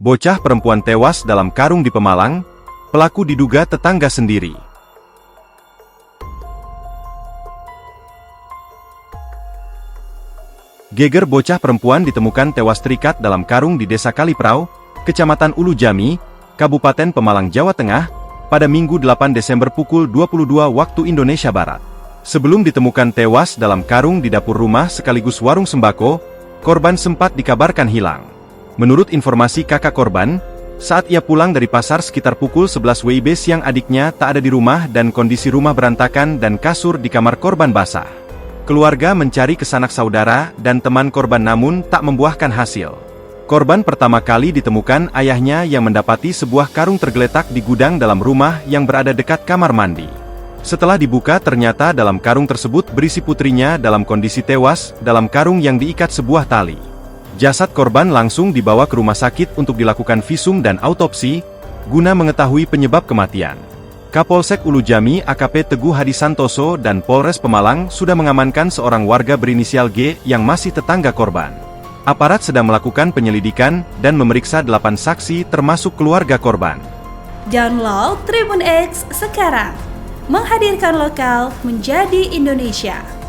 Bocah perempuan tewas dalam karung di Pemalang, pelaku diduga tetangga sendiri. Geger bocah perempuan ditemukan tewas terikat dalam karung di Desa Kaliprau, Kecamatan Ulu Jami, Kabupaten Pemalang, Jawa Tengah, pada Minggu 8 Desember pukul 22 waktu Indonesia Barat. Sebelum ditemukan tewas dalam karung di dapur rumah sekaligus warung sembako, korban sempat dikabarkan hilang. Menurut informasi kakak korban, saat ia pulang dari pasar sekitar pukul 11 WIB siang adiknya tak ada di rumah dan kondisi rumah berantakan dan kasur di kamar korban basah. Keluarga mencari ke sanak saudara dan teman korban namun tak membuahkan hasil. Korban pertama kali ditemukan ayahnya yang mendapati sebuah karung tergeletak di gudang dalam rumah yang berada dekat kamar mandi. Setelah dibuka ternyata dalam karung tersebut berisi putrinya dalam kondisi tewas dalam karung yang diikat sebuah tali. Jasad korban langsung dibawa ke rumah sakit untuk dilakukan visum dan autopsi, guna mengetahui penyebab kematian. Kapolsek Ulu Jami AKP Teguh Hadi Santoso dan Polres Pemalang sudah mengamankan seorang warga berinisial G yang masih tetangga korban. Aparat sedang melakukan penyelidikan dan memeriksa 8 saksi termasuk keluarga korban. Download Tribun X sekarang, menghadirkan lokal menjadi Indonesia.